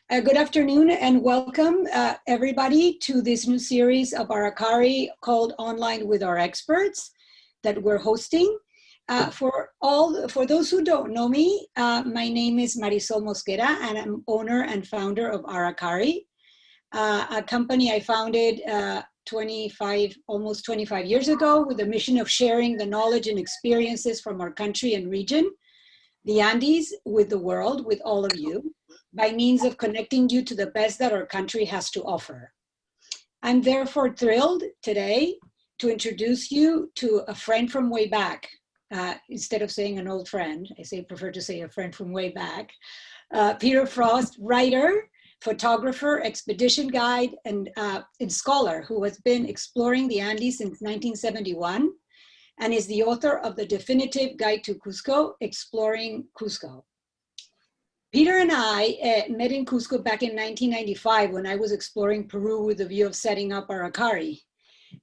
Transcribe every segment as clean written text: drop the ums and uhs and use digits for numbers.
Good afternoon and welcome everybody to this new series of Aracari called Online with Our Experts that we're hosting. For those who don't know me, my name is Marisol Mosquera and I'm owner and founder of Aracari, a company I founded almost 25 years ago with the mission of sharing the knowledge and experiences from our country and region, the Andes, with the world, with all of you, by means of connecting you to the best that our country has to offer. I'm therefore thrilled today to introduce you to a friend from way back. Instead of saying an old friend, I prefer to say a friend from way back. Peter Frost, writer, photographer, expedition guide, and scholar who has been exploring the Andes since 1971 and is the author of the definitive guide to Cusco, Exploring Cusco. Peter and I met in Cusco back in 1995 when I was exploring Peru with the view of setting up Aracari.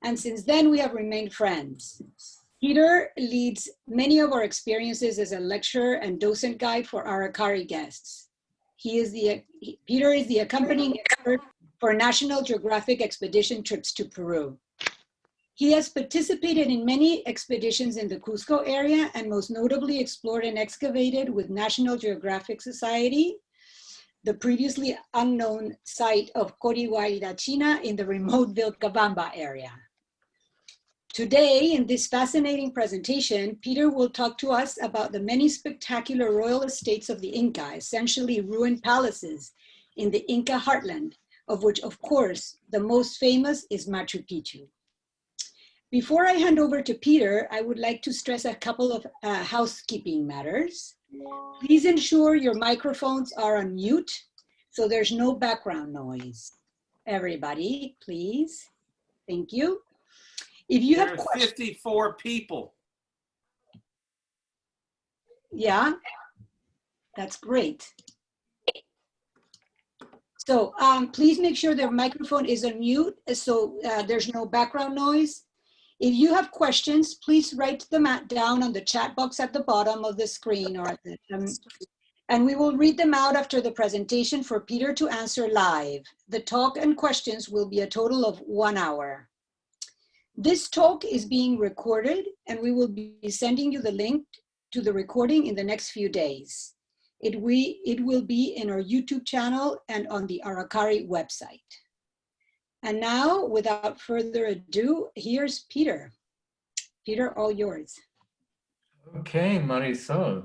And since then we have remained friends. Peter leads many of our experiences as a lecturer and docent guide for Aracari guests. Peter is the accompanying expert for National Geographic expedition trips to Peru. He has participated in many expeditions in the Cusco area and most notably explored and excavated with National Geographic Society, the previously unknown site of Corihuayrachina in the remote Vilcabamba area. Today, in this fascinating presentation, Peter will talk to us about the many spectacular royal estates of the Inca, essentially ruined palaces in the Inca heartland, of which, of course, the most famous is Machu Picchu. Before I hand over to Peter, I would like to stress a couple of housekeeping matters. Please ensure your microphones are on mute so there's no background noise. Everybody, please. Thank you. If you have questions, 54 people. Yeah, that's great. So please make sure their microphone is on mute so there's no background noise. If you have questions, please write them down on the chat box at the bottom of the screen, and we will read them out after the presentation for Peter to answer live. The talk and questions will be a total of 1 hour. This talk is being recorded and we will be sending you the link to the recording in the next few days. It will be in our YouTube channel and on the Aracari website. And now, without further ado, here's Peter. Peter, all yours. Okay, Marisol,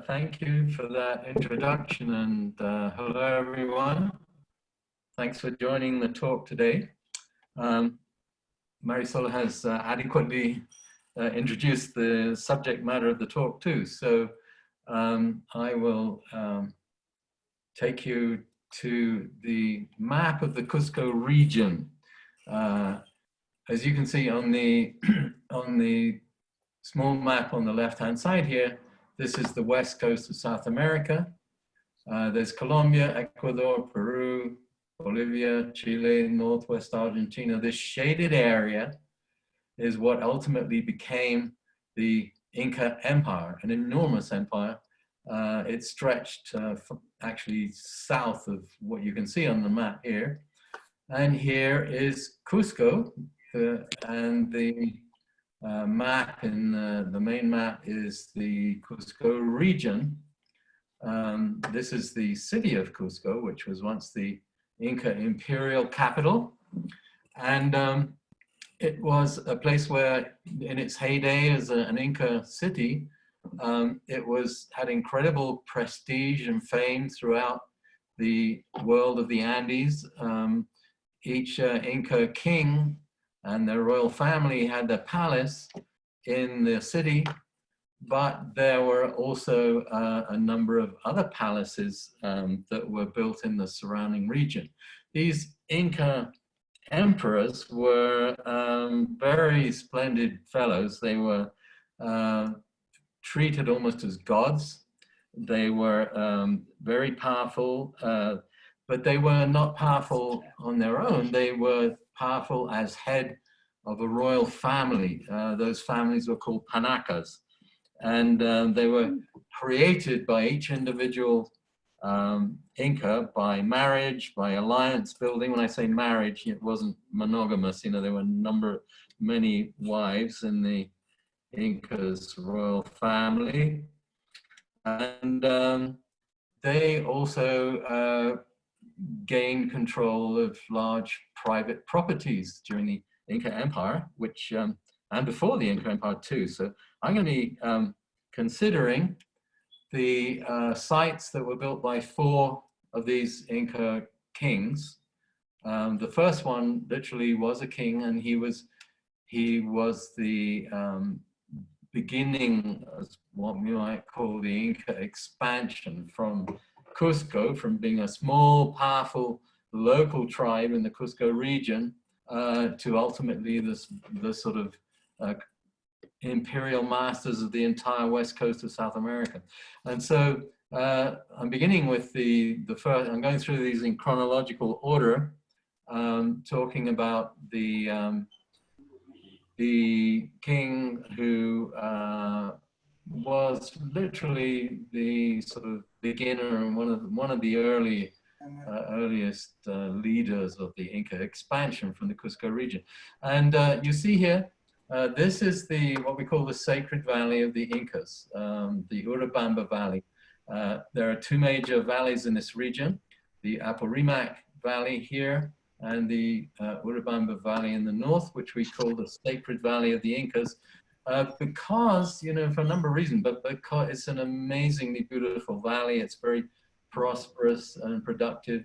thank you for that introduction and hello everyone. Thanks for joining the talk today. Marisol has adequately introduced the subject matter of the talk too. So I will take you to the map of the Cusco region. As you can see on the small map on the left-hand side here, this is the west coast of South America. There's Colombia, Ecuador, Peru, Bolivia, Chile, Northwest Argentina. This shaded area is what ultimately became the Inca Empire, an enormous empire. It stretched actually south of what you can see on the map here. And here is Cusco, and the map in the main map is the Cusco region. This is the city of Cusco, which was once the Inca imperial capital. And it was a place where in its heyday as an Inca city, it had incredible prestige and fame throughout the world of the Andes. Each Inca king and their royal family had their palace in the city, but there were also a number of other palaces that were built in the surrounding region. These Inca emperors were very splendid fellows. They were treated almost as gods. They were very powerful, but they were not powerful on their own. They were powerful as head of a royal family. Those families were called panacas. And they were created by each individual Inca by marriage, by alliance building. When I say marriage, it wasn't monogamous. You know, there were many wives in the Inca's royal family. And they also gained control of large private properties during the Inca Empire, which, and before the Inca Empire too. So I'm going to be considering the sites that were built by 4 of these Inca kings. The first one literally was a king, and he was the beginning of what we might call the Inca expansion from Cusco, from being a small, powerful local tribe in the Cusco region to ultimately the sort of imperial masters of the entire west coast of South America. And so I'm beginning with the first. I'm going through these in chronological order, talking about the king who was literally the sort of beginner and one of the earliest leaders of the Inca expansion from the Cusco region. And you see here, this is what we call the Sacred Valley of the Incas, the Urubamba Valley. There are 2 major valleys in this region, the Apurimac Valley here, and the Urubamba Valley in the north, which we call the Sacred Valley of the Incas, because, you know, for a number of reasons, but because it's an amazingly beautiful valley. It's very prosperous and productive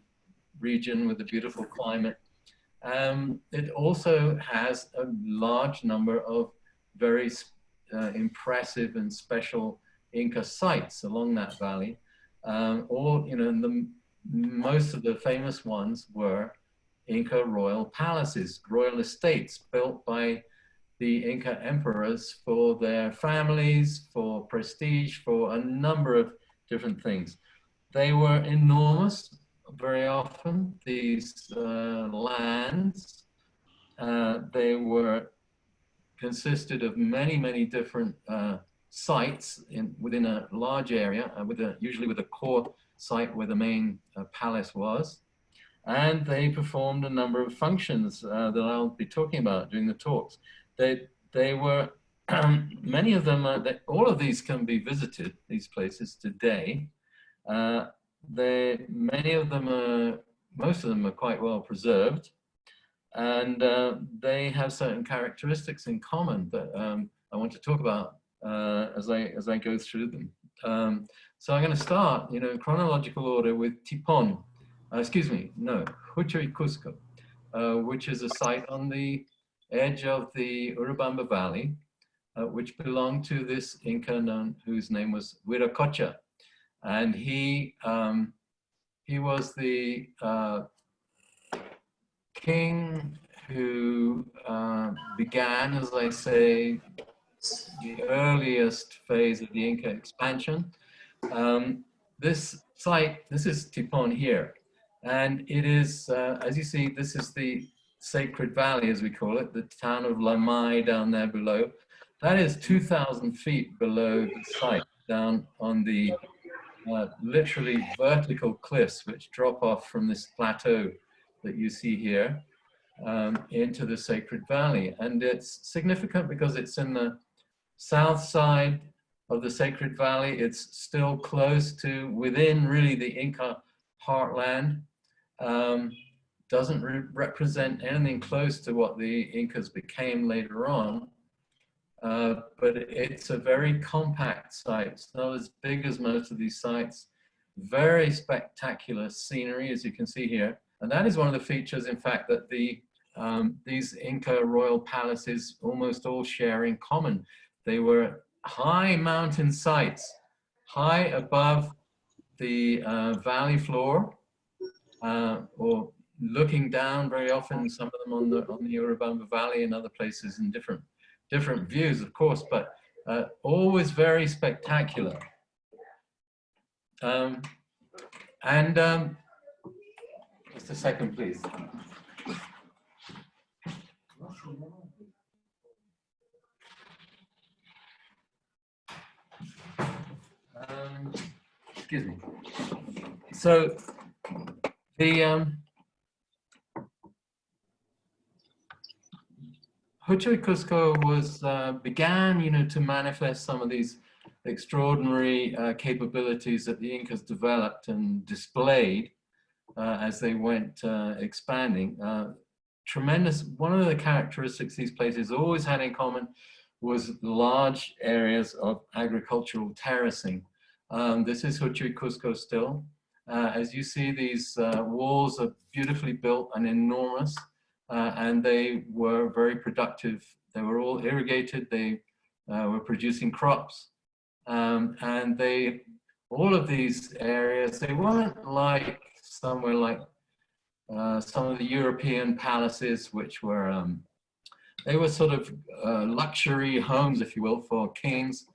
region with a beautiful climate. It also has a large number of very impressive and special Inca sites along that valley. You know, most of the famous ones were Inca royal palaces, royal estates built by the Inca emperors for their families, for prestige, for a number of different things. They were enormous, very often, these lands. They consisted of many, many different sites within a large area, usually with a core site where the main palace was. And they performed a number of functions that I'll be talking about during the talks. They were, many of them, all of these can be visited, these places today. Many of them most of them are quite well preserved. And they have certain characteristics in common that I want to talk about as I go through them. So I'm going to start, you know, in chronological order with Tipon. Chui Cusco, which is a site on the edge of the Urubamba Valley, which belonged to this Inca whose name was Viracocha. And he was the king who began, as I say, the earliest phase of the Inca expansion. This is Tipon here. And it is, as you see, this is the Sacred Valley, as we call it, the town of Lamai down there below. That is 2,000 feet below the site, down on the literally vertical cliffs which drop off from this plateau that you see here into the Sacred Valley. And it's significant because it's in the south side of the Sacred Valley. It's still close to, within really the Inca heartland. Doesn't represent anything close to what the Incas became later on, but it's a very compact site. It's not as big as most of these sites. Very spectacular scenery, as you can see here. And that is one of the features, in fact, that these Inca royal palaces almost all share in common. They were high mountain sites, high above the valley floor, or looking down very often, some of them on the Urubamba Valley and other places in different views, of course, but always very spectacular. Just a second, please. Excuse me. So the Choi Cusco was began, to manifest some of these extraordinary capabilities that the Incas developed and displayed as they went expanding. Tremendous. One of the characteristics these places always had in common was large areas of agricultural terracing. This is Choi Cusco still. As you see, these walls are beautifully built and enormous. And they were very productive. They were all irrigated. They were producing crops. And all of these areas, they weren't like somewhere like some of the European palaces, which were, they were sort of luxury homes, if you will, for kings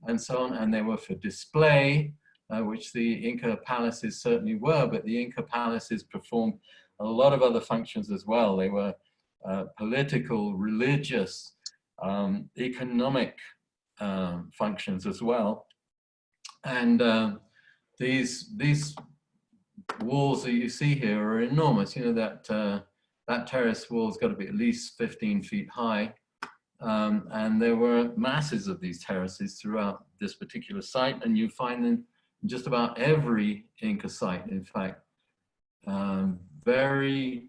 and so on. And they were for display, which the Inca palaces certainly were, but the Inca palaces performed a lot of other functions as well. They were political, religious, economic functions as well. And these walls that you see here are enormous. That terrace wall's got to be at least 15 feet high. And there were masses of these terraces throughout this particular site, and you find them in just about every Inca site, in fact. Very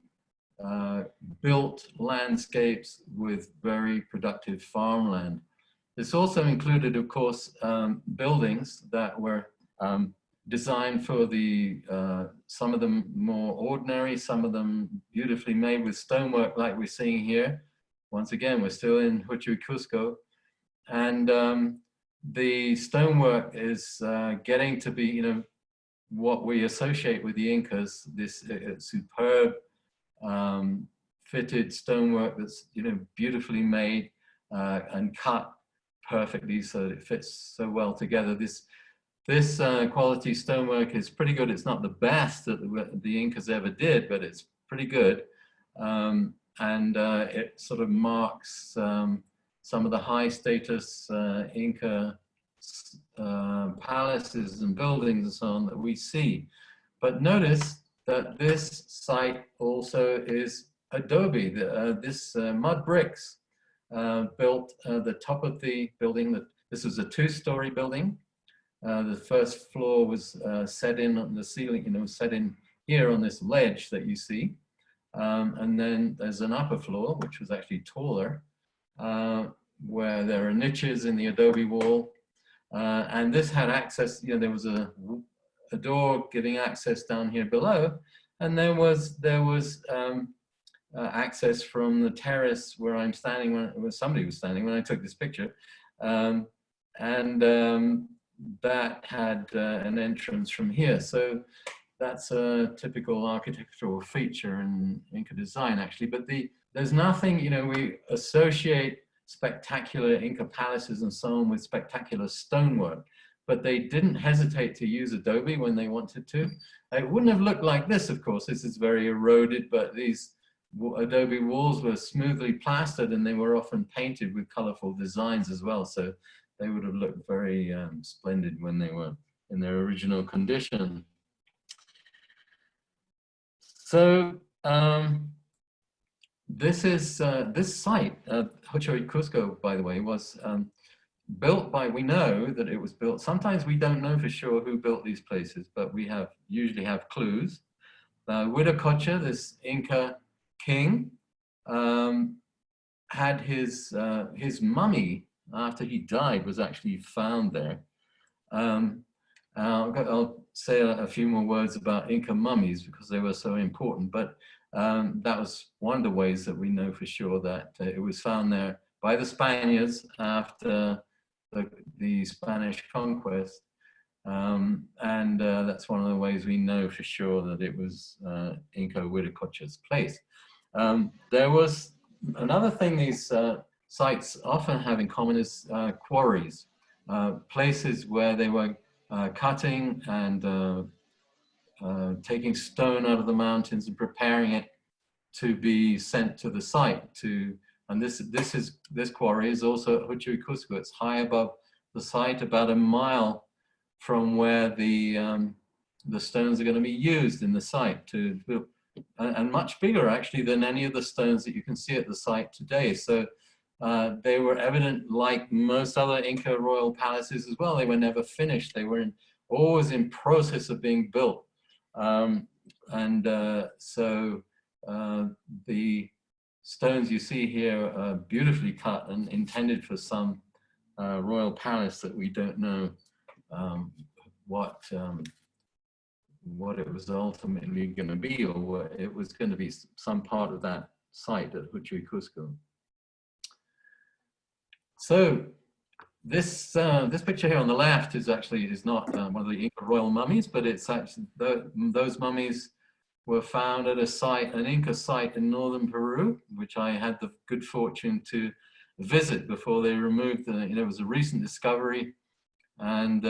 built landscapes with very productive farmland. This also included, of course, buildings that were designed for the, some of them more ordinary, some of them beautifully made with stonework like we're seeing here. Once again, we're still in Choi Cusco. And the stonework is getting to be, what we associate with the Incas, this superb fitted stonework that's beautifully made and cut perfectly so that it fits so well together. This quality stonework is pretty good. It's not the best that the Incas ever did, but it's pretty good. And it sort of marks some of the high status Inca palaces and buildings and so on that we see. But notice that this site also is adobe, this mud bricks built the top of the building. This was a two-story building. The first floor was set in on the ceiling, set in here on this ledge that you see. And then there's an upper floor, which was actually taller, where there are niches in the adobe wall. And this had access, there was a door giving access down here below. And there was access from the terrace where I'm standing, where somebody was standing when I took this picture. That had an entrance from here. So that's a typical architectural feature in Inca design, actually. But there's nothing, we associate spectacular Inca palaces and so on with spectacular stonework, but they didn't hesitate to use adobe when they wanted to. It wouldn't have looked like this, of course. This is very eroded, but these adobe walls were smoothly plastered and they were often painted with colorful designs as well. So they would have looked very splendid when they were in their original condition. So this site, Choi Cusco, by the way, was built by, we know that it was built, sometimes we don't know for sure who built these places, but we usually have clues. Huiracocha, this Inca king, had his mummy, after he died, was actually found there. I'll say a few more words about Inca mummies because they were so important, but that was one of the ways that we know for sure that it was found there by the Spaniards after the Spanish conquest. And that's one of the ways we know for sure that it was Inca Huiracocha's place. There was another thing these sites often have in common is quarries, places where they were cutting and taking stone out of the mountains and preparing it to be sent to the site. And this quarry is also at Choi Cusco. It's high above the site, about a mile from where the the stones are going to be used in the site to build, and much bigger actually than any of the stones that you can see at the site today. So they were evident, like most other Inca royal palaces as well. They were never finished. They were always in process of being built. So the stones you see here are beautifully cut and intended for some royal palace that we don't know what it was ultimately going to be, or what it was going to be some part of that site at Choi Cusco. So this picture here on the left is not one of the Inca royal mummies, but it's actually those mummies were found at a site, an Inca site in northern Peru, which I had the good fortune to visit before they removed the, it was a recent discovery, and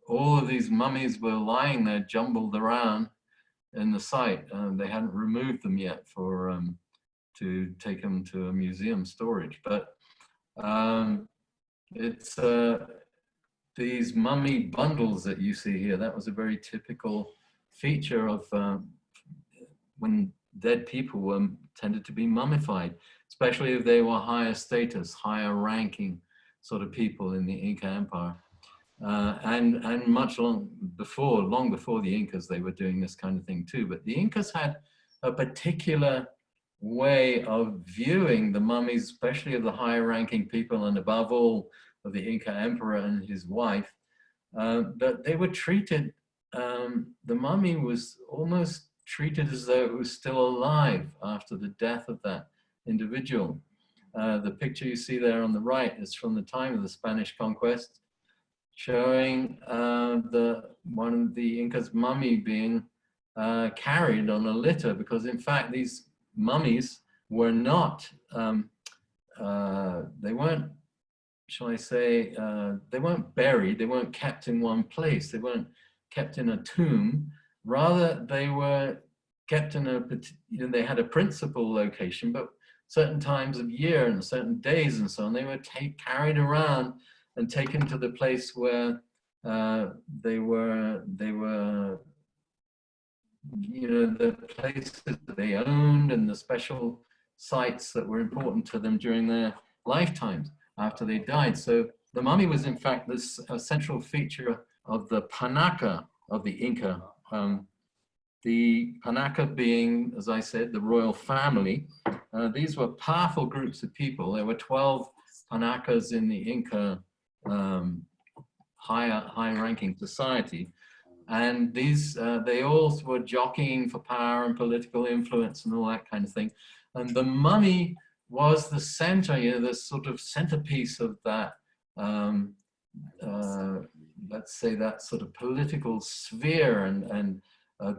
all of these mummies were lying there jumbled around in the site. They hadn't removed them yet for to take them to a museum storage, but it's these mummy bundles that you see here. That was a very typical feature of when dead people tended to be mummified, especially if they were higher status, higher ranking sort of people in the Inca Empire. And long before the Incas, they were doing this kind of thing too. But the Incas had a particular way of viewing the mummies, especially of the higher ranking people, and above all of the Inca emperor and his wife, that they were treated, the mummy was almost treated as though it was still alive after the death of that individual. The picture you see there on the right is from the time of the Spanish conquest, showing one of the Inca's mummy being carried on a litter, because in fact these mummies were not, they weren't, shall I say, they weren't buried, they weren't kept in one place, they weren't kept in a tomb. Rather, they were kept in a, they had a principal location, but certain times of year and certain days and so on, they were carried around and taken to the place where they were, the places that they owned and the special sites that were important to them during their lifetimes after they died. So the mummy was in fact this central feature of the Panaca of the Inca. The Panaca being, as I said, the royal family. These were powerful groups of people. There were 12 Panacas in the Inca high-ranking society. And these, they all were jockeying for power and political influence and all that kind of thing. And the mummy was the center, the sort of centerpiece of that, let's say that sort of political sphere, and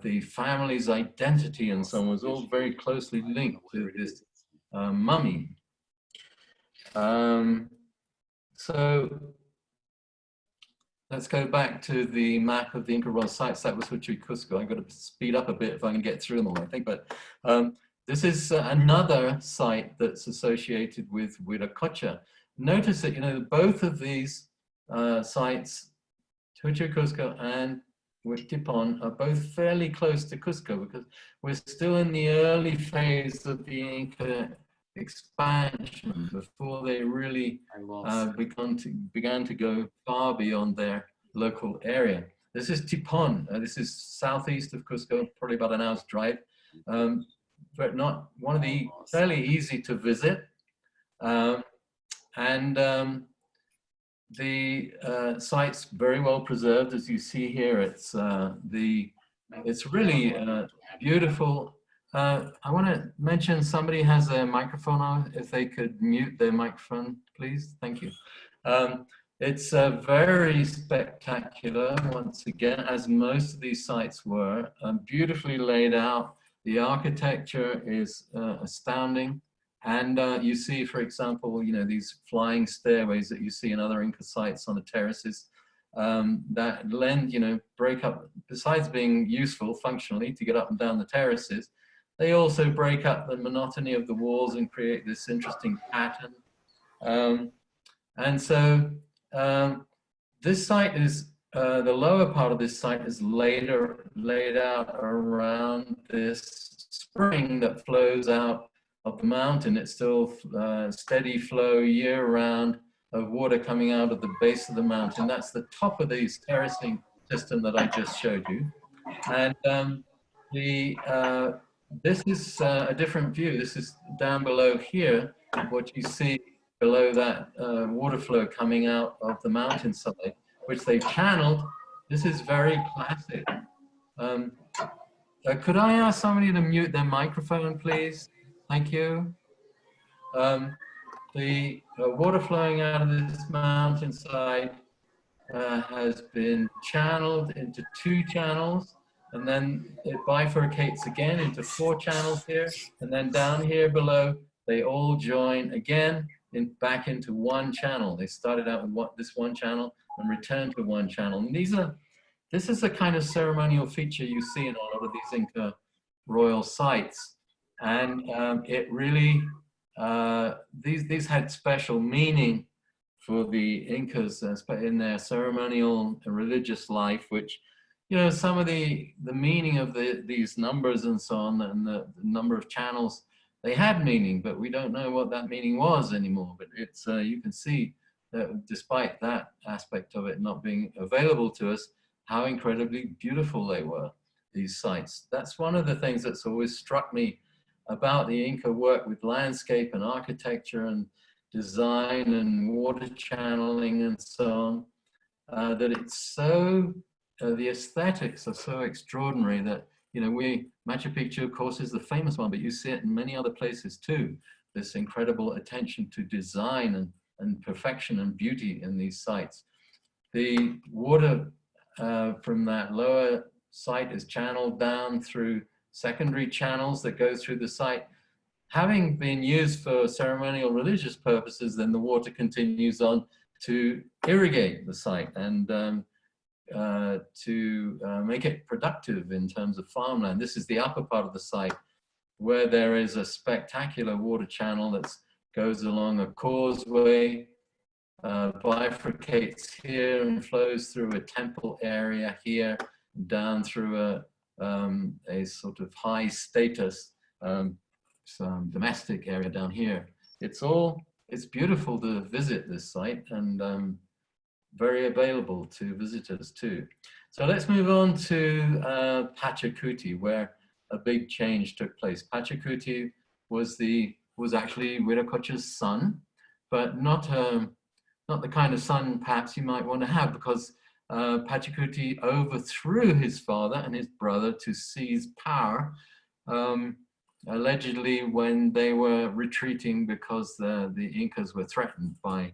the family's identity and so on was all very closely linked to this mummy. So let's go back to the map of the Inca royal sites. That was Choi Cusco. I've got to speed up a bit if I can get through them all, I think. But this is another site that's associated with Viracocha. Notice that, both of these sites, Choi Cusco and Tipon, are both fairly close to Cusco, because we're still in the early phase of the Inca expansion before they really began to go far beyond their local area. This is Tipon. This is southeast of Cusco, probably about an hour's drive, but not one of the fairly easy to visit. The site's very well preserved, as you see here. It's really beautiful. I want to mention somebody has a microphone on. If they could mute their microphone, please. Thank you. It's very spectacular, once again, as most of these sites were, beautifully laid out. The architecture is astounding. And you see, for example, these flying stairways that you see in other Inca sites on the terraces that lend, break up, besides being useful functionally to get up and down the terraces, they also break up the monotony of the walls and create this interesting pattern. And so this site is the lower part of this site is laid out around this spring that flows out of the mountain. It's still steady flow year round of water coming out of the base of the mountain. That's the top of the terracing system that I just showed you. And this is a different view. This is down below here, what you see below that water flow coming out of the mountainside, which they've channeled. This is very classic. Could I ask somebody to mute their microphone, please? Thank you. The water flowing out of this mountainside has been channeled into 2 channels, and then it bifurcates again into 4 channels here, and then down here below, they all join again back into 1 channel. They started out with this 1 channel and returned to 1 channel. And this is a kind of ceremonial feature you see in a lot of these Inca royal sites. And it really, these had special meaning for the Incas in their ceremonial and religious life, which, you know, some of the meaning of these numbers and so on, and the number of channels, they had meaning, but we don't know what that meaning was anymore. But it's, you can see that despite that aspect of it not being available to us, how incredibly beautiful they were, these sites. That's one of the things that's always struck me about the Inca work with landscape and architecture and design and water channeling and so on, that it's so, the aesthetics are so extraordinary that, you know, Machu Picchu, of course, is the famous one, but you see it in many other places too, this incredible attention to design and perfection and beauty in these sites. The water from that lower site is channeled down through secondary channels that go through the site. Having been used for ceremonial religious purposes, then the water continues on to irrigate the site and to make it productive in terms of farmland. This is the upper part of the site where there is a spectacular water channel that goes along a causeway, bifurcates here and flows through a temple area here, down through a sort of high status some domestic area down here. It's beautiful to visit this site, and very available to visitors too. So let's move on to Pachacuti, where a big change took place. Pachacuti was actually Viracocha's son, but not the kind of son perhaps you might want to have, because Pachacuti overthrew his father and his brother to seize power, allegedly when they were retreating because the Incas were threatened by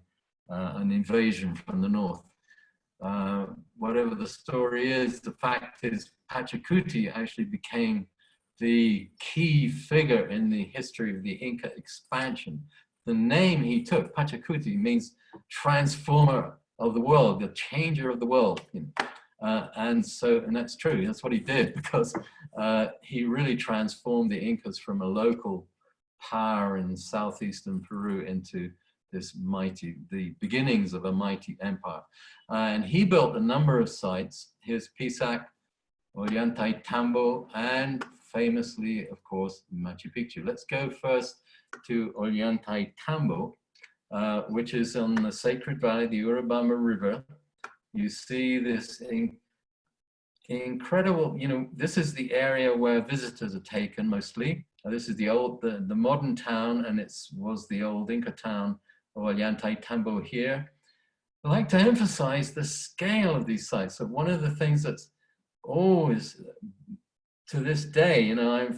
an invasion from the north. Whatever the story is, the fact is Pachacuti actually became the key figure in the history of the Inca expansion. The name he took, Pachacuti, means transformer of the world, the changer of the world. And that's true, that's what he did, because he really transformed the Incas from a local power in southeastern Peru into the beginnings of a mighty empire. And he built a number of sites. Here's Pisac, Ollantaytambo, and famously, of course, Machu Picchu. Let's go first to Ollantaytambo, which is on the Sacred Valley, the Urubamba River. You see this incredible, you know, this is the area where visitors are taken mostly. This is the modern town, and it was the old Inca town of Ollantaytambo here. I like to emphasize the scale of these sites. So one of the things that's always, to this day, you know, I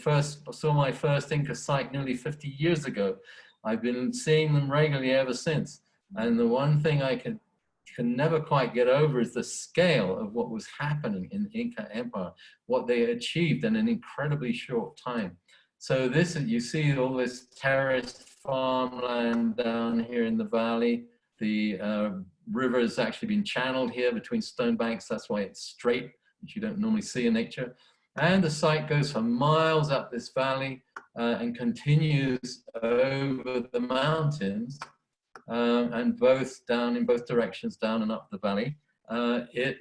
saw my first Inca site nearly 50 years ago. I've been seeing them regularly ever since. And the one thing I can never quite get over is the scale of what was happening in the Inca Empire, what they achieved in an incredibly short time. So this, you see all this terraced farmland down here in the valley. The river has actually been channeled here between stone banks. That's why it's straight, which you don't normally see in nature. And the site goes for miles up this valley and continues over the mountains, and in both directions, down and up the valley. it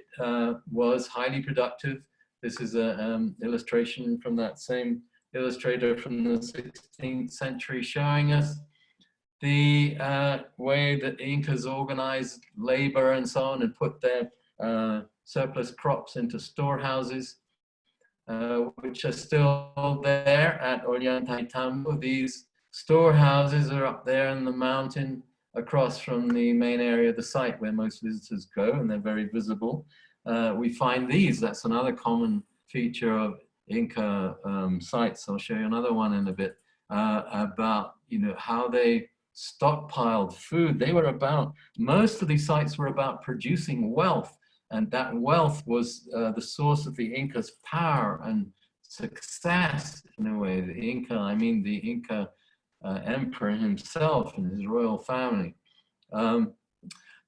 was highly productive. This is an illustration from that same illustrator from the 16th century showing us the way that the Incas organized labor and so on and put their surplus crops into storehouses, which are still there at Ollantaytambo. These storehouses are up there in the mountain across from the main area of the site where most visitors go, and they're very visible. We find these, that's another common feature of Inca sites. I'll show you another one in a bit about, you know, how they stockpiled food. They were about, most of these sites were about producing wealth, and that wealth was the source of the Incas' power and success in a way. The Inca, I mean the Inca emperor himself and his royal family. The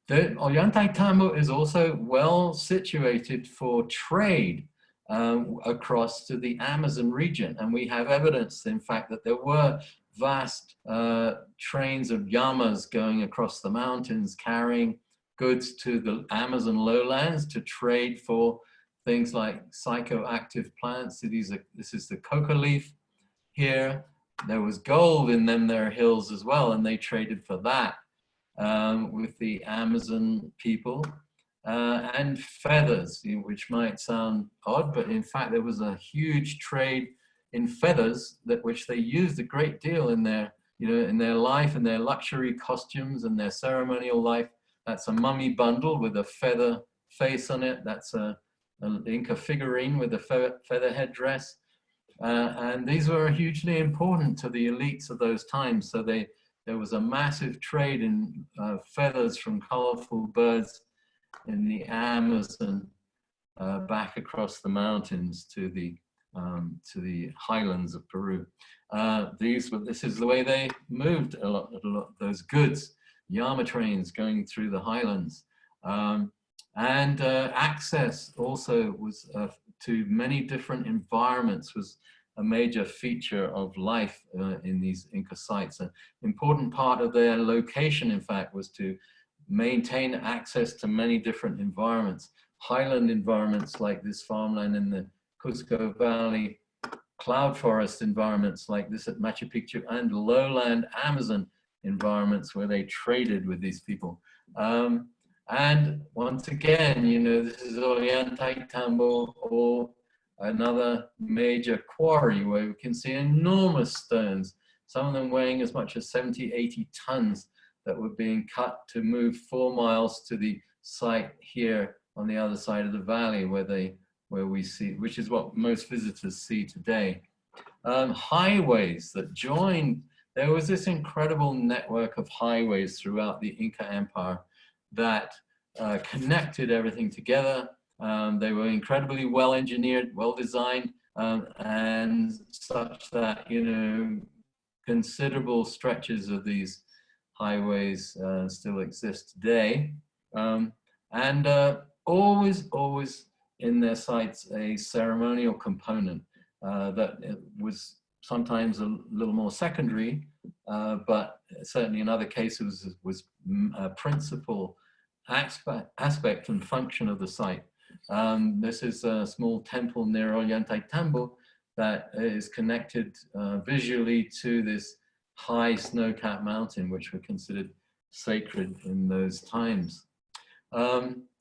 Ollantaytambo is also well situated for trade across to the Amazon region. And we have evidence, in fact, that there were vast trains of llamas going across the mountains carrying goods to the Amazon lowlands to trade for things like psychoactive plants. So this is the coca leaf here. There was gold in them, there hills as well, and they traded for that with the Amazon people. And feathers, which might sound odd, but in fact there was a huge trade in feathers that which they used a great deal in their, you know, in their life and their luxury costumes and their ceremonial life. That's a mummy bundle with a feather face on it. That's an Inca figurine with a feather headdress. And these were hugely important to the elites of those times. So there was a massive trade in feathers from colorful birds in the Amazon back across the mountains to the highlands of Peru. This is the way they moved a lot of those goods, llama trains going through the highlands. And access also was to many different environments was a major feature of life in these Inca sites. An important part of their location, in fact, was to maintain access to many different environments. Highland environments like this farmland in the Cusco Valley, cloud forest environments like this at Machu Picchu, and lowland Amazon environments where they traded with these people. And once again, you know, this is Ollantaytambo, or another major quarry where we can see enormous stones, some of them weighing as much as 70, 80 tons that were being cut to move 4 miles to the site here on the other side of the valley where we see, which is what most visitors see today. Highways that joined, there was this incredible network of highways throughout the Inca Empire that connected everything together. They were incredibly well engineered, well designed, and such that, you know, considerable stretches of these highways still exist today. And always in their sites a ceremonial component that was sometimes a little more secondary, but certainly in other cases was a principal aspect and function of the site. This is a small temple near Ollantaytambo that is connected visually to this high snow-capped mountain, which were considered sacred in those times.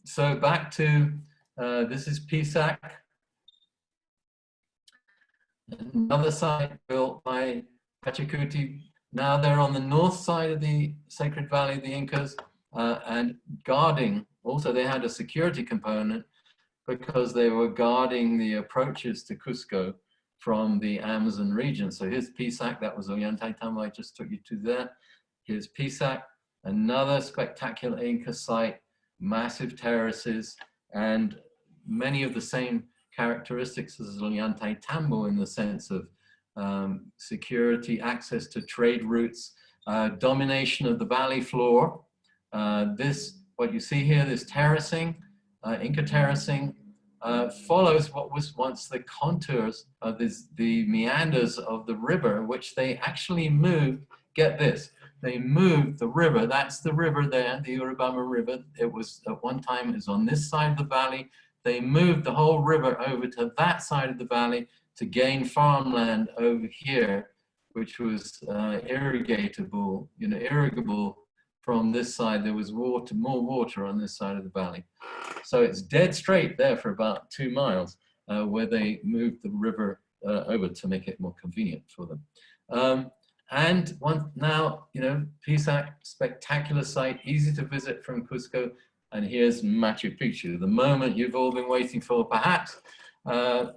So back to, this is Pisac, another site built by Pachacuti. Now they're on the north side of the Sacred Valley of the Incas, and guarding, also they had a security component because they were guarding the approaches to Cusco from the Amazon region. So here's Pisac, that was Ollantaytambo I just took you to there. Here's Pisac, another spectacular Inca site, massive terraces, and many of the same characteristics as Ollantaytambo in the sense of security, access to trade routes, domination of the valley floor. What you see here, this terracing, Inca terracing, follows what was once the contours of the meanders of the river, which they actually moved, get this, they moved the river. That's the river there, the Urubamba River. It was at one time, it was on this side of the valley. They moved the whole river over to that side of the valley to gain farmland over here, which was irrigatable, irrigable from this side. There was water, more water on this side of the valley. So it's dead straight there for about 2 miles where they moved the river over to make it more convenient for them. And now, Pisac, spectacular site, easy to visit from Cusco. And here's Machu Picchu, the moment you've all been waiting for, perhaps. A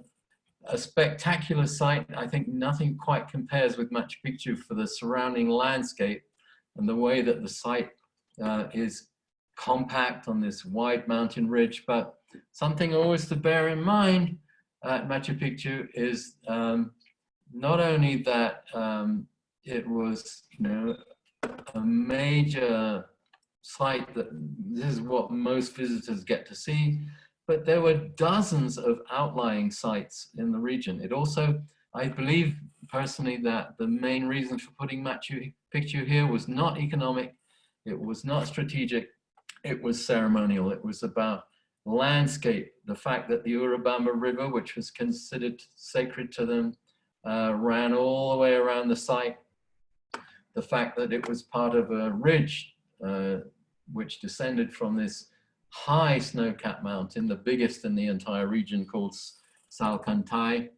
spectacular site. I think nothing quite compares with Machu Picchu for the surrounding landscape and the way that the site is compact on this wide mountain ridge. But something always to bear in mind at Machu Picchu is not only that it was, a major site that this is what most visitors get to see, but there were dozens of outlying sites in the region. It also, I believe personally, that the main reason for putting Machu Picchu here was not economic, it was not strategic, it was ceremonial. It was about landscape, the fact that the Urubamba River, which was considered sacred to them, ran all the way around the site. The fact that it was part of a ridge which descended from this high snow-capped mountain, the biggest in the entire region, called Salcantay.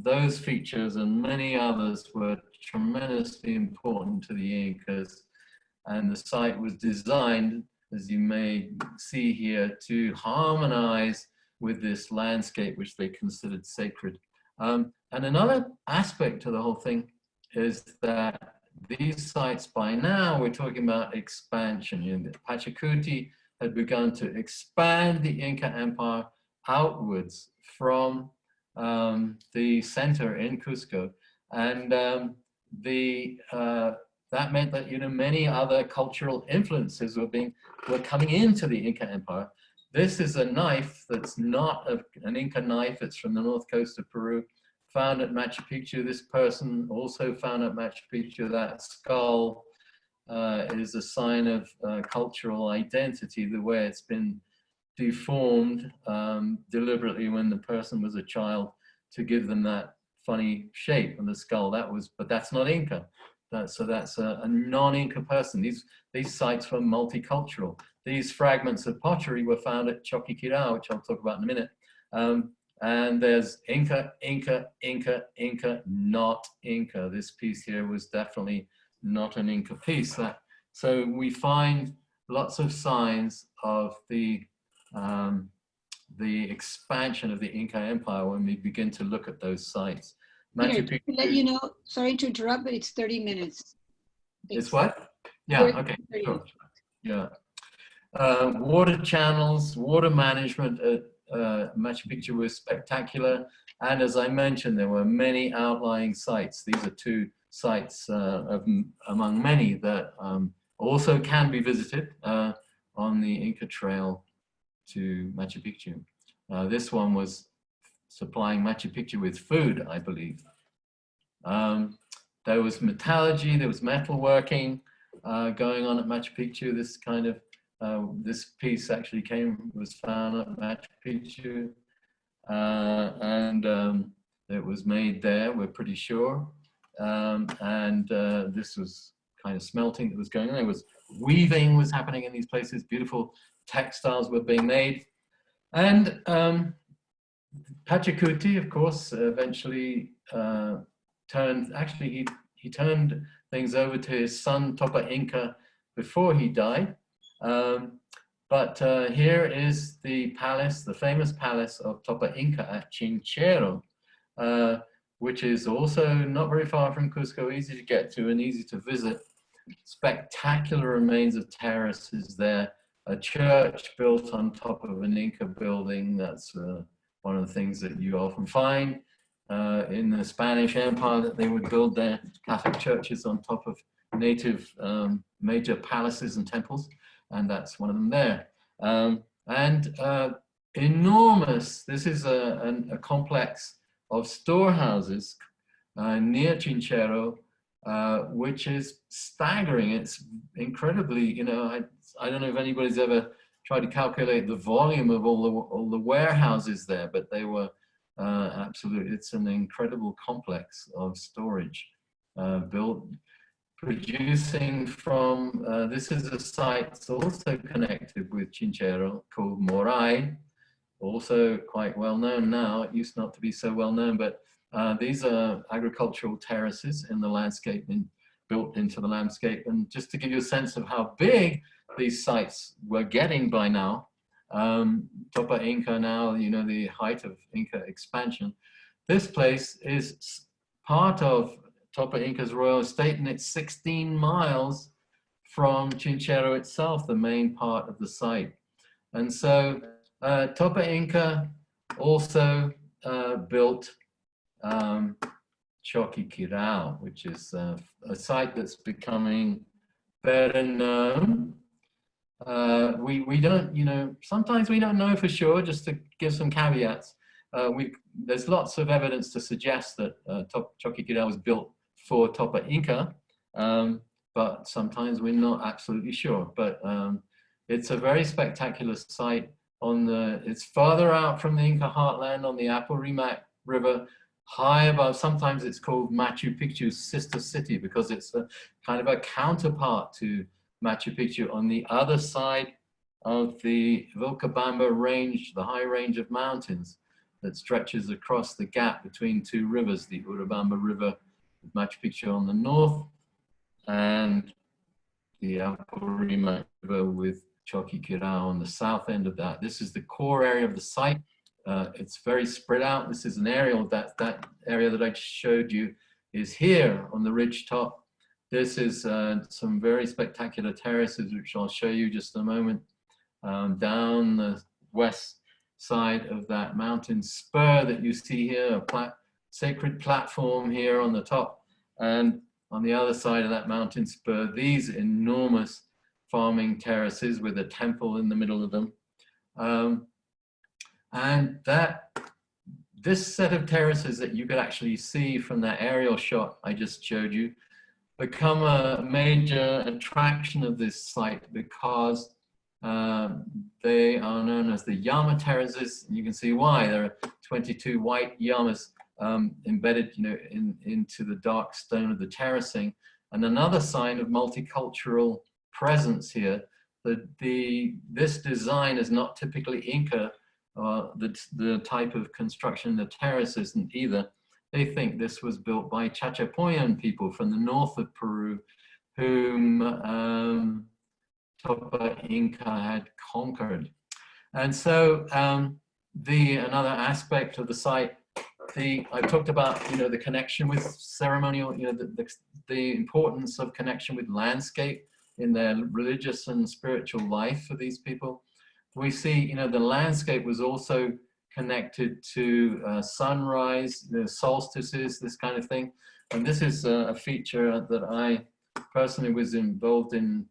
Those features and many others were tremendously important to the Incas, and the site was designed, as you may see here, to harmonize with this landscape which they considered sacred. And another aspect to the whole thing is that these sites, by now, we're talking about expansion. Pachacuti had begun to expand the Inca Empire outwards from the center in Cusco. And that meant that many other cultural influences were coming into the Inca Empire. This is a knife that's not an Inca knife. It's from the north coast of Peru, found at Machu Picchu. This person also found at Machu Picchu. That skull is a sign of cultural identity, the way it's been deformed deliberately when the person was a child to give them that funny shape on the skull. But that's not Inca. So that's a non-Inca person. These sites were multicultural. These fragments of pottery were found at Choqquequirao, which I'll talk about in a minute. And there's Inca, Inca, Inca, Inca, not Inca. This piece here was definitely not an Inca piece. So we find lots of signs of the expansion of the Inca Empire when we begin to look at those sites. Peter, to let you know, sorry to interrupt, but it's 30 minutes. It's what? Yeah, okay, sure. Yeah. Water channels, water management at Machu Picchu was spectacular. And as I mentioned, there were many outlying sites. These are 2 sites among many that also can be visited on the Inca Trail to Machu Picchu. This one was supplying Machu Picchu with food, I believe. There was metallurgy, there was metalworking going on at Machu Picchu. This kind of this piece actually was found at Machu Picchu, and it was made there, we're pretty sure. This was kind of smelting that was going on. There was weaving was happening in these places. Beautiful textiles were being made. And Pachacuti, of course, eventually he turned things over to his son, Topa Inca, before he died. But here is the palace, the famous palace of Topa Inca at Chinchero, which is also not very far from Cusco, easy to get to and easy to visit. Spectacular remains of terraces there. A church built on top of an Inca building. That's one of the things that you often find in the Spanish Empire, that they would build their Catholic churches on top of native major palaces and temples. And that's one of them there. Enormous, this is a complex of storehouses near Chinchero, which is staggering. It's incredibly, you know, I don't know if anybody's ever tried to calculate the volume of all the warehouses there, but they were absolutely, it's an incredible complex of storage built, producing from, this is a site that's also connected with Chinchero called Morai, also quite well known now. It used not to be so well known, but these are agricultural terraces in the landscape, built into the landscape. And just to give you a sense of how big these sites were getting by now, Topa Inca now, you know, the height of Inca expansion. This place is part of Topa Inca's royal estate, and it's 16 miles from Chinchero itself, the main part of the site. And so Topa Inca also built Choqquequirao, which is a site that's becoming better known. We don't, you know, sometimes we don't know for sure, just to give some caveats. There's lots of evidence to suggest that Choqquequirao was built for Topa Inca, but sometimes we're not absolutely sure. But it's a very spectacular site. It's further out from the Inca heartland on the Apurimac River, high above. Sometimes it's called Machu Picchu's sister city because it's a kind of a counterpart to Machu Picchu on the other side of the Vilcabamba range, the high range of mountains that stretches across the gap between two rivers, the Urubamba River, Machu Picchu on the north, and the Apurimac River with Choqquequirao on the south end of that. This is the core area of the site. It's very spread out. This is an aerial. That area that I showed you is here on the ridge top. This is some very spectacular terraces, which I'll show you just a moment, down the west side of that mountain spur that you see here, a sacred platform here on the top, and on the other side of that mountain spur, these enormous farming terraces with a temple in the middle of them. And this set of terraces that you could actually see from that aerial shot I just showed you become a major attraction of this site because they are known as the Llama terraces, and you can see why. There are 22 white llamas embedded, you know, into the dark stone of the terracing, and another sign of multicultural presence here. This design is not typically Inca. The type of construction, the terrace isn't either. They think this was built by Chachapoyan people from the north of Peru, whom Topa Inca had conquered. And so another aspect of the site, I talked about, you know, the connection with ceremonial, you know, the importance of connection with landscape in their religious and spiritual life for these people. We see, you know, the landscape was also connected to sunrise, you know, solstices, this kind of thing. And this is a feature that I personally was involved in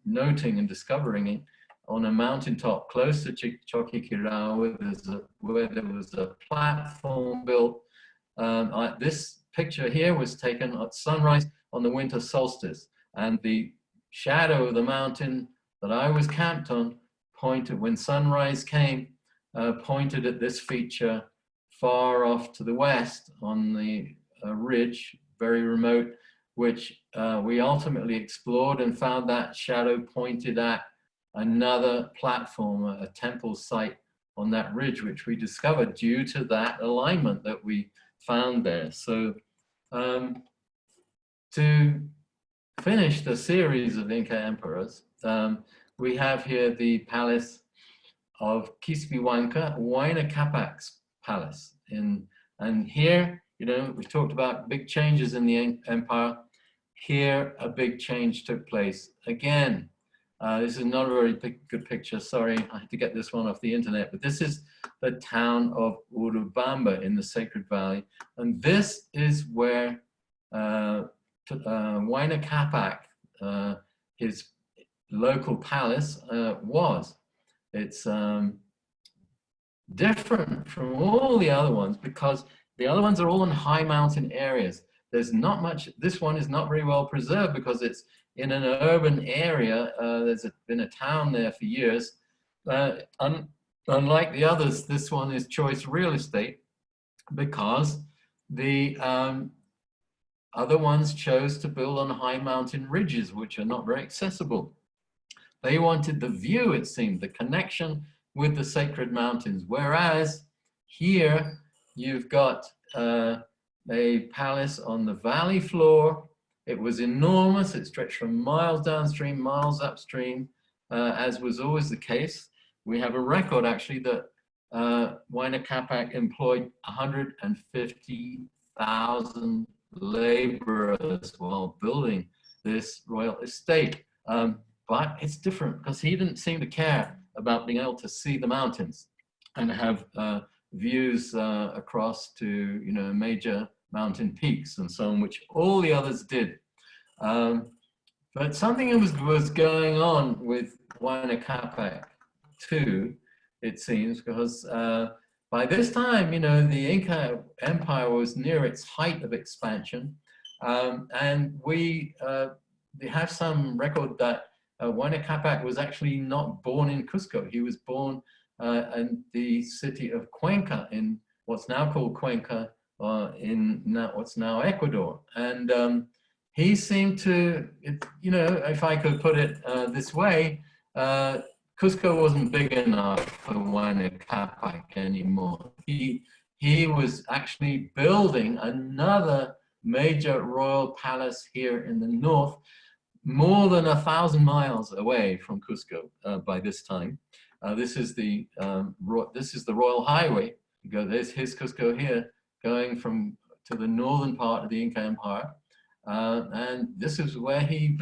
noting and discovering it on a mountaintop close to Choqquequirao, where there was a platform built. This picture here was taken at sunrise on the winter solstice, and the shadow of the mountain that I was camped on pointed, when sunrise came, pointed at this feature far off to the west on the ridge, very remote, which we ultimately explored and found that shadow pointed at another platform, a temple site on that ridge, which we discovered due to that alignment that we found there. So to finish the series of Inca emperors, we have here the palace of Quisquihuanca, Huayna Capac's palace. And here, you know, we talked about big changes in the empire. Here, a big change took place. Again, this is not a very good picture. Sorry, I had to get this one off the internet. But this is the town of Urubamba in the Sacred Valley. And this is where Huayna Capac, his local palace, was. It's different from all the other ones because the other ones are all in high mountain areas. there's not much, this one is not very well preserved because it's in an urban area. There's been a town there for years. Unlike the others, this one is choice real estate because the other ones chose to build on high mountain ridges, which are not very accessible. They wanted the view, it seemed, the connection with the sacred mountains. Whereas here you've got a palace on the valley floor. It was enormous. It stretched from miles downstream, miles upstream, as was always the case. We have a record actually that Huayna Capac employed 150,000 laborers while building this royal estate. But it's different because he didn't seem to care about being able to see the mountains and have views across to, you know, major mountain peaks and so on, which all the others did. But something was going on with Huayna Capac too, it seems, because by this time, you know, the Inca Empire was near its height of expansion. And we have some record that Huayna Capac was actually not born in Cusco. He was born in the city of Cuenca, in what's now called Cuenca, in what's now Ecuador. And he seemed to, you know, if I could put it this way, Cusco wasn't big enough for Huayna Capac anymore. He was actually building another major royal palace here in the north, more than 1,000 miles away from Cusco by this time. This is the royal highway. There's his Cusco here, going to the northern part of the Inca Empire, and this is where he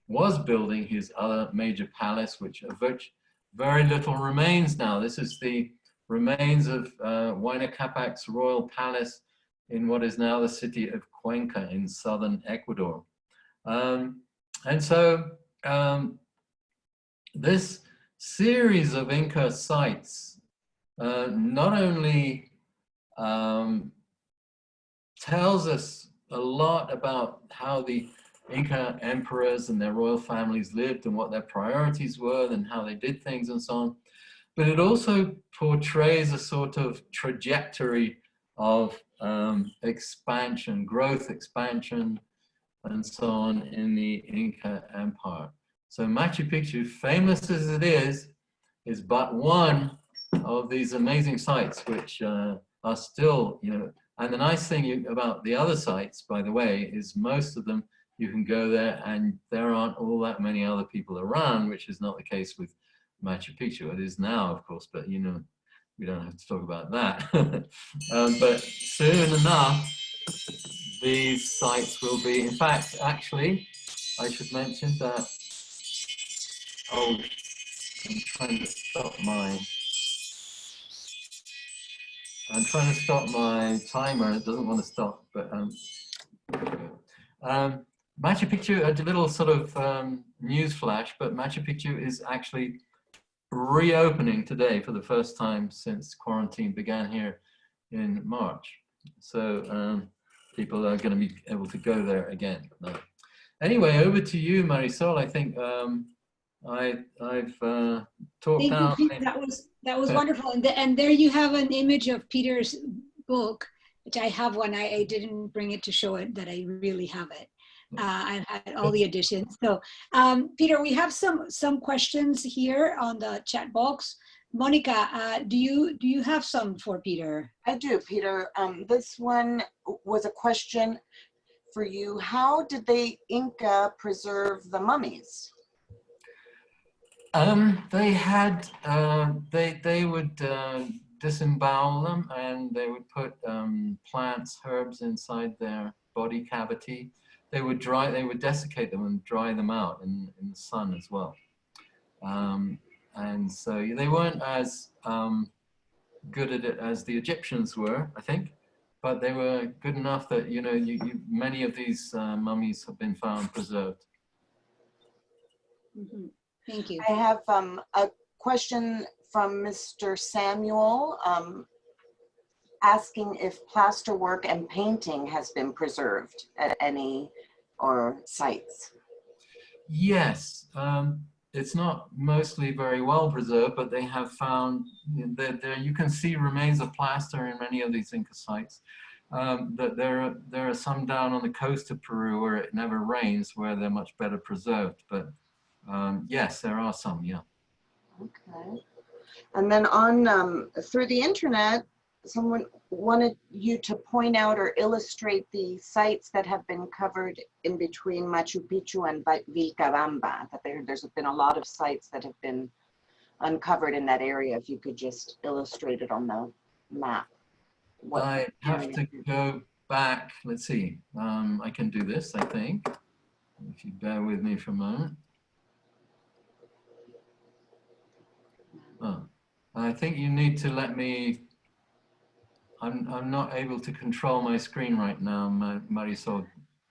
was building his other major palace, which of which very little remains now. This is the remains of Huayna Capac's royal palace in what is now the city of Cuenca in southern Ecuador. And so this series of Inca sites not only tells us a lot about how the Inca emperors and their royal families lived and what their priorities were and how they did things and so on, but it also portrays a sort of trajectory of expansion, growth, expansion, and so on in the Inca Empire. So Machu Picchu, famous as it is but one of these amazing sites which are still, you know, and the nice thing about the other sites, by the way, is most of them you can go there and there aren't all that many other people around, which is not the case with Machu Picchu. It is now, of course, but you know, we don't have to talk about that. But soon enough, these sites will be, in fact, actually, I should mention that, oh, I'm trying to stop my timer. It doesn't want to stop, but Machu Picchu, a little sort of news flash, but Machu Picchu is actually reopening today for the first time since quarantine began here in March. So people are going to be able to go there again. Anyway, over to you, Marisol. I think I've talked now. That was wonderful. And there you have an image of Peter's book, which I have one. I didn't bring it to show it that I really have it. I've had all the editions. So Peter, we have some questions here on the chat box. Monica, do you have some for Peter? I do, Peter. This one was a question for you. How did the Inca preserve the mummies? They had they would disembowel them, and they would put plants, herbs inside their body cavity. They would desiccate them and dry them out in the sun as well. And so they weren't as good at it as the Egyptians were, I think, but they were good enough that, you know, many of these mummies have been found preserved. Mm-hmm. Thank you. I have a question from Mr. Samuel asking if plaster work and painting has been preserved at any or sites. Yes, it's not mostly very well preserved, but they have found that you can see remains of plaster in many of these Inca sites. That there are some down on the coast of Peru where it never rains, where they're much better preserved. But yes, there are some, yeah. Okay. And then on through the internet, someone wanted you to point out or illustrate the sites that have been covered in between Machu Picchu and Vilcabamba. That there's been a lot of sites that have been uncovered in that area. If you could just illustrate it on the map. I have to go back. Let's see. I can do this, I think. If you bear with me for a moment. Oh, I think you need to let me. I'm not able to control my screen right now, Marisol. Are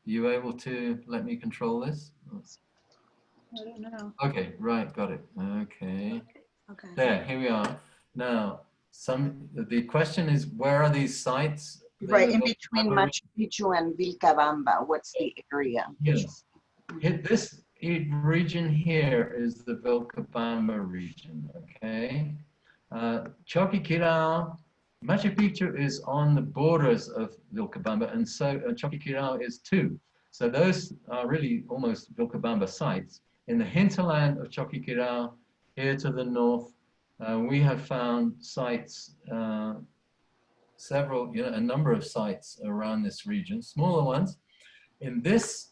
you able to let me control this? I don't know. Okay, right, got it. Okay. Okay. There, here we are. Now, the question is, where are these sites? Right, in between Machu Picchu and Vilcabamba, what's the area? Yes. This region here is the Vilcabamba region, okay? Choqquequirao, Machu Picchu is on the borders of Vilcabamba, and so Choqquequirao is too. So those are really almost Vilcabamba sites. In the hinterland of Choqquequirao, here to the north, we have found sites, several, a number of sites around this region, smaller ones. In this,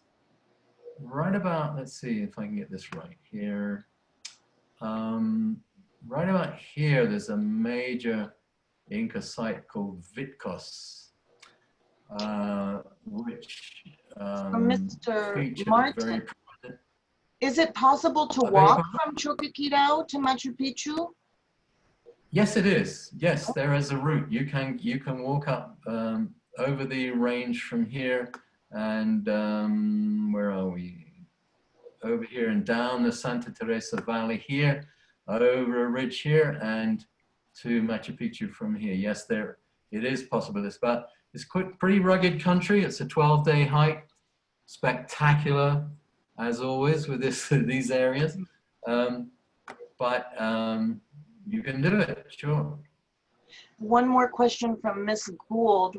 right about, let's see if I can get this right here. Right about here, there's a major Inca site called Vitkos, which Mr. Martin, is it possible to walk from Choqquequirao to Machu Picchu? Yes, it is. Yes, there is a route. You can walk up over the range from here, and where are we? Over here and down the Santa Teresa Valley here, over a ridge here, and to Machu Picchu from here. Yes, it is possible. It's quite pretty rugged country. It's a 12-day hike. Spectacular, as always, with these areas. But you can do it, sure. One more question from Ms. Gould,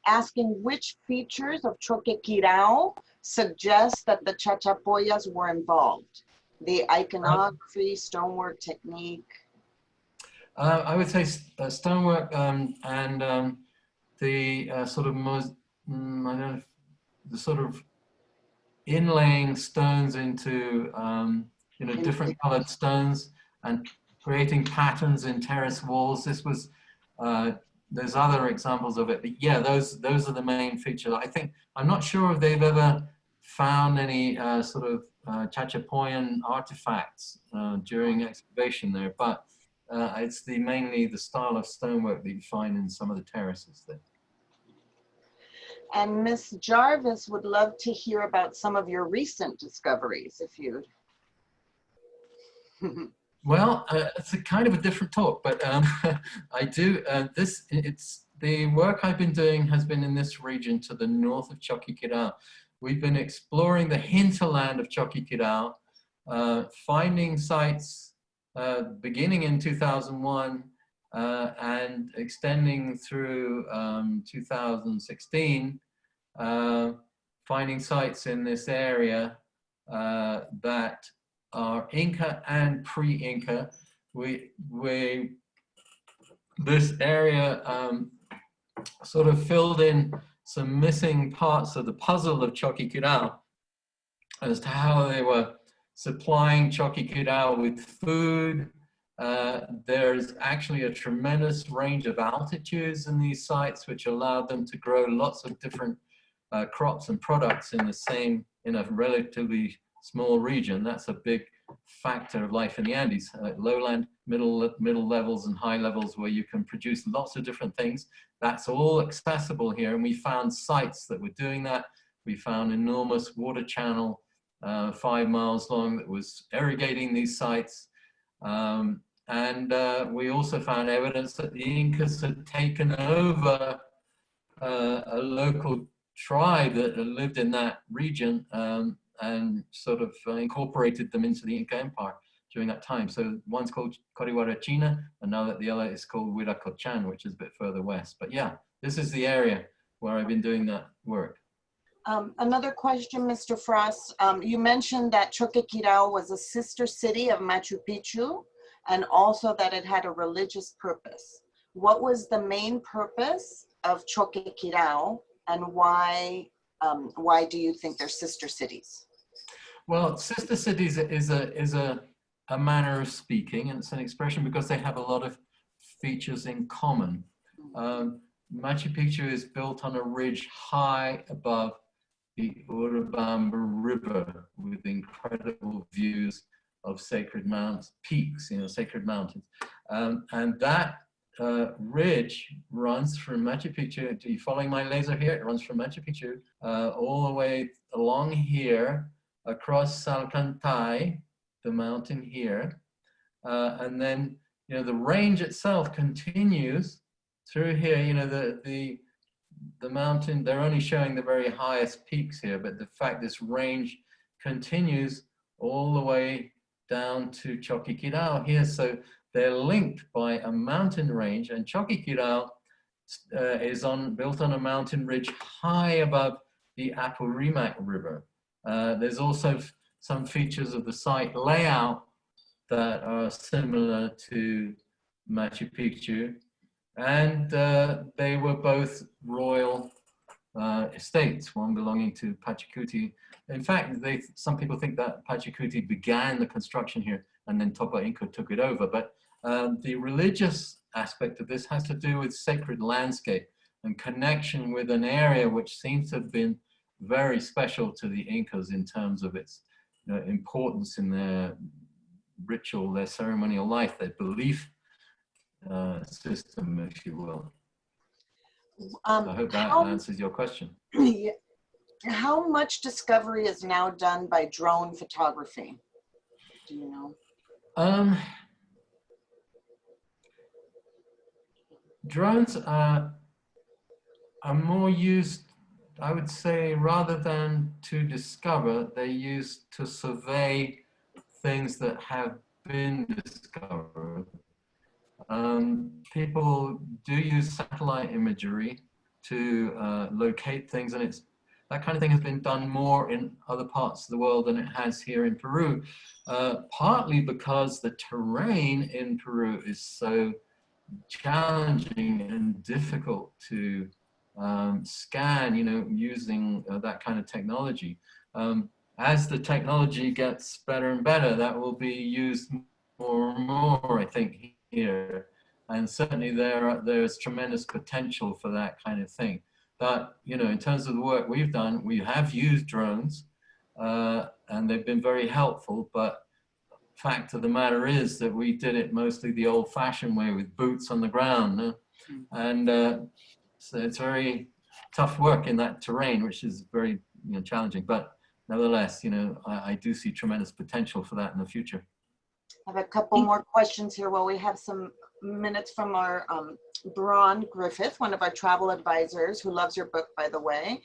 asking which features of Choqquequirao suggest that the Chachapoyas were involved? The iconography, stonework technique? I would say stonework and the sort of most, I don't know, the sort of inlaying stones into different colored stones and creating patterns in terrace walls. This was there's other examples of it, but yeah, those are the main features. I'm not sure if they've ever found any sort of Chachapoyan artifacts during excavation there, but it's mainly the style of stonework that you find in some of the terraces there. And Miss Jarvis would love to hear about some of your recent discoveries, if you'd. Well, it's a kind of a different talk, but I do, the work I've been doing has been in this region to the north of Choqquequirao. We've been exploring the hinterland of Choqquequirao, finding sites beginning in 2001 and extending through 2016, finding sites in this area that are Inca and pre-Inca. This area sort of filled in some missing parts of the puzzle of Choqquequirao as to how they were supplying Choqquequirao with food. There's actually a tremendous range of altitudes in these sites, which allowed them to grow lots of different crops and products in a relatively small region. That's a big factor of life in the Andes. Lowland, middle levels and high levels where you can produce lots of different things. That's all accessible here, and we found sites that were doing that. We found enormous water channel 5 miles long that was irrigating these sites. and we also found evidence that the Incas had taken over a local tribe that lived in that region and sort of incorporated them into the Inca Empire during that time. So one's called Corihuarachina, and now that the other is called Huiracochan, which is a bit further west. But yeah, this is the area where I've been doing that work. Another question, Mr. Frost. You mentioned that Choqquequirao was a sister city of Machu Picchu, and also that it had a religious purpose. What was the main purpose of Choqquequirao, and why do you think they're sister cities? Well, sister cities is a manner of speaking, and it's an expression because they have a lot of features in common. Machu Picchu is built on a ridge high above the Urubamba River with incredible views of sacred mountains, peaks, sacred mountains. And that ridge runs from Machu Picchu. Are you following my laser here? It runs from Machu Picchu all the way along here, across Salcantay, the mountain here. And then, the range itself continues through here. The mountain, they're only showing the very highest peaks here, but the fact this range continues all the way down to Choqquequirao here. So they're linked by a mountain range, and Choqquequirao is built on a mountain ridge high above the Apurimac River. There's also some features of the site layout that are similar to Machu Picchu. And they were both royal estates, one belonging to Pachacuti. In fact, some people think that Pachacuti began the construction here and then Topa Inca took it over. But the religious aspect of this has to do with sacred landscape and connection with an area which seems to have been very special to the Incas in terms of its importance in their ritual, their ceremonial life, their belief system, if you will. I hope that answers your question. Yeah. How much discovery is now done by drone photography? Do you know? Drones are more used, I would say, rather than to discover, they're used to survey things that have been discovered. People do use satellite imagery to locate things, and that kind of thing has been done more in other parts of the world than it has here in Peru, partly because the terrain in Peru is so challenging and difficult to scan, using that kind of technology. As the technology gets better and better, that will be used more and more, I think, here. And certainly there's tremendous potential for that kind of thing. But, in terms of the work we've done, we have used drones and they've been very helpful. But fact of the matter is that we did it mostly the old-fashioned way with boots on the ground. And so it's very tough work in that terrain, which is very challenging. But nevertheless, I do see tremendous potential for that in the future. I have a couple more questions here while we have some minutes from our Braun Griffith, one of our travel advisors, who loves your book, by the way,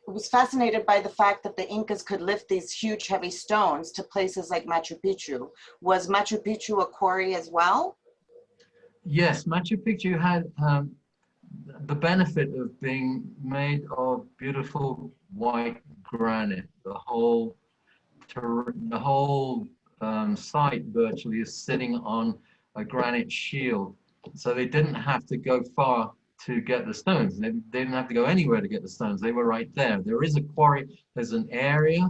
was fascinated by the fact that the Incas could lift these huge, heavy stones to places like Machu Picchu. Was Machu Picchu a quarry as well? Yes, Machu Picchu had the benefit of being made of beautiful white granite. The whole site virtually is sitting on a granite shield. So they didn't have to go far to get the stones. They didn't have to go anywhere to get the stones. They were right there. There is a quarry. There's an area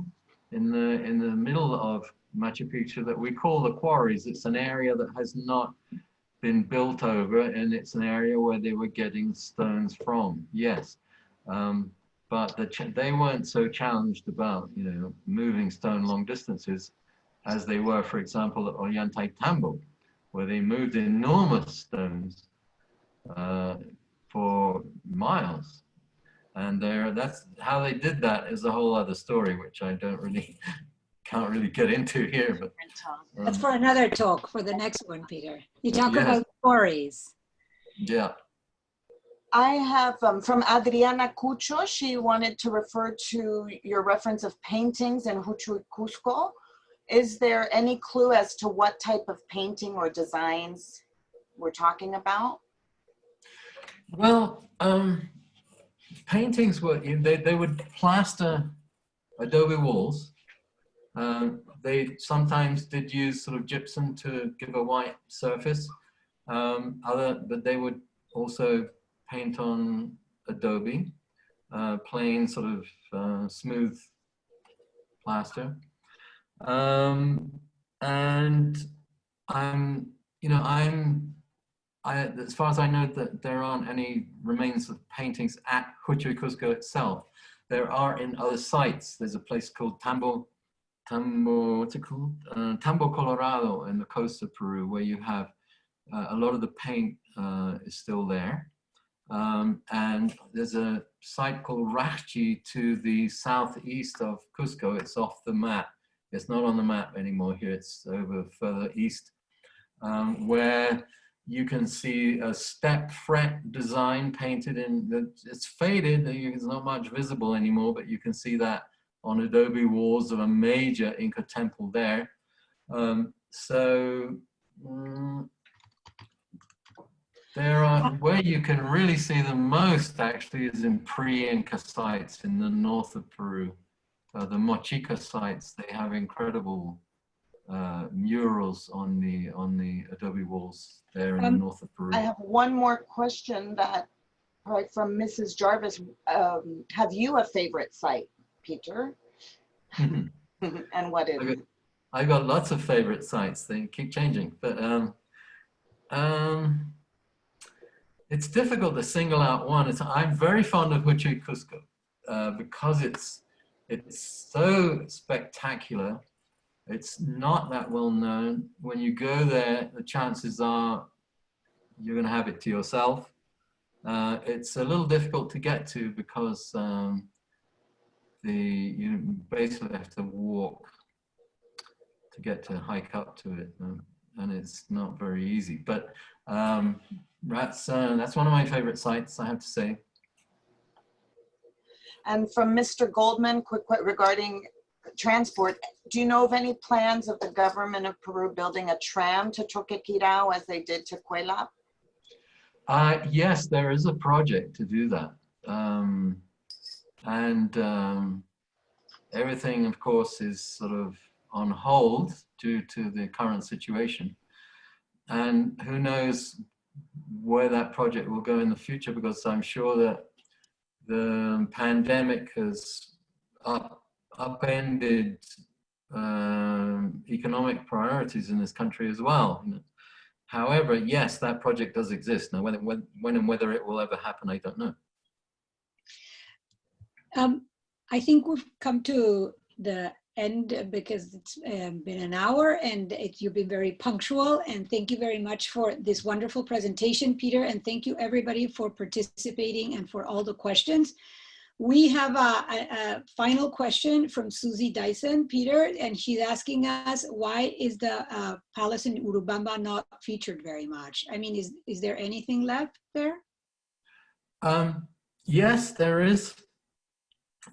in the middle of Machu Picchu that we call the Quarries. It's an area that has not been built over, and it's an area where they were getting stones from. Yes. But they weren't so challenged about, moving stone long distances as they were, for example, at Ollantaytambo, where they moved enormous stones for miles. And that's how they did that is a whole other story, which I don't really can't really get into here, but that's for another talk, for the next one, Peter. You talk Yes. about quarries. yeah. I have from Adriana Cucho, she wanted to refer to your reference of paintings in Choi Cusco. Is there any clue as to what type of painting or designs we're talking about? Well, paintings were, they would plaster adobe walls. They sometimes did use sort of gypsum to give a white surface. But they would also paint on adobe, plain sort of smooth plaster. And as far as I know, that there aren't any remains of paintings at Choi Cusco itself. There are in other sites. There's a place called what's it called? Tambo, Colorado, in the coast of Peru, where you have a lot of the paint is still there. And there's a site called Rachi to the southeast of Cusco. It's off the map. It's not on the map anymore here. It's over further east, where you can see a step fret design painted in. It's faded. It's not much visible anymore, but you can see that on adobe walls of a major Inca temple there. There are, where you can really see the most actually is in pre-Inca sites in the north of Peru. The Mochica sites, they have incredible murals on the adobe walls there in the north of Peru. I have one more question that, right, from Mrs. Jarvis. Have you a favorite site, Peter? And what is it? I got lots of favorite sites. They keep changing, but it's difficult to single out one. I'm very fond of Choi Cusco because it's so spectacular. It's not that well known. When you go there, the chances are you're going to have it to yourself. It's a little difficult to get to because you basically have to walk to hike up to it, and it's not very easy. But that's one of my favorite sites, I have to say. And from Mr. Goldman, quick regarding transport, do you know of any plans of the government of Peru building a tram to Choquequirao as they did to Cuelap? Yes, there is a project to do that. Everything, of course, is sort of on hold due to the current situation. And who knows where that project will go in the future, because I'm sure that the pandemic has upended economic priorities in this country as well. However, yes, that project does exist. Now, when and whether it will ever happen, I don't know. I think we've come to the end because it's been an hour and you've been very punctual, and thank you very much for this wonderful presentation, Peter, and thank you everybody for participating and for all the questions. We have a final question from Susie Dyson, Peter, and she's asking us, why is the palace in Urubamba not featured very much? I mean, is there anything left there? Yes, there is.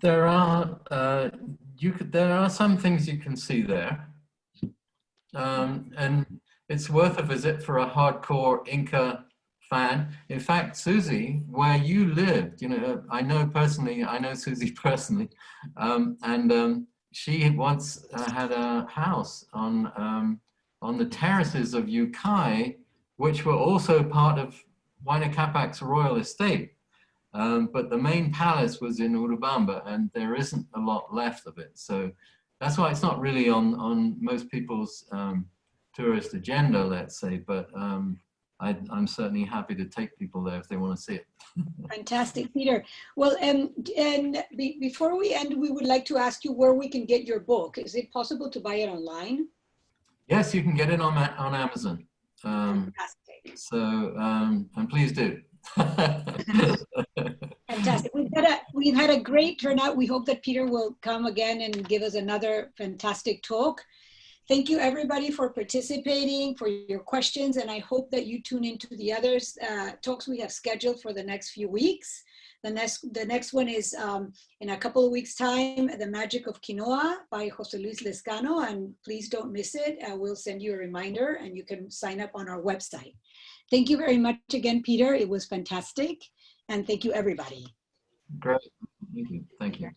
There are some things you can see there, and it's worth a visit for a hardcore Inca fan. In fact, Susie, where you lived, I know Susie personally, and she once had a house on the terraces of Yucay, which were also part of Huayna Capac's royal estate. But the main palace was in Urubamba, and there isn't a lot left of it. So that's why it's not really on most people's tourist agenda, let's say. But I'm certainly happy to take people there if they want to see it. Fantastic, Peter. Well, before we end, we would like to ask you where we can get your book. Is it possible to buy it online? Yes, you can get it on Amazon. Fantastic. So, and please do. Fantastic. We've had a great turnout. We hope that Peter will come again and give us another fantastic talk. Thank you everybody for participating, for your questions, and I hope that you tune into the other talks we have scheduled for the next few weeks. The next one is in a couple of weeks' time, The Magic of Quinoa by Jose Luis Lescano, and please don't miss it. We'll send you a reminder and you can sign up on our website. Thank you very much again, Peter. It was fantastic. And thank you, everybody. Great. Thank you. Thank you.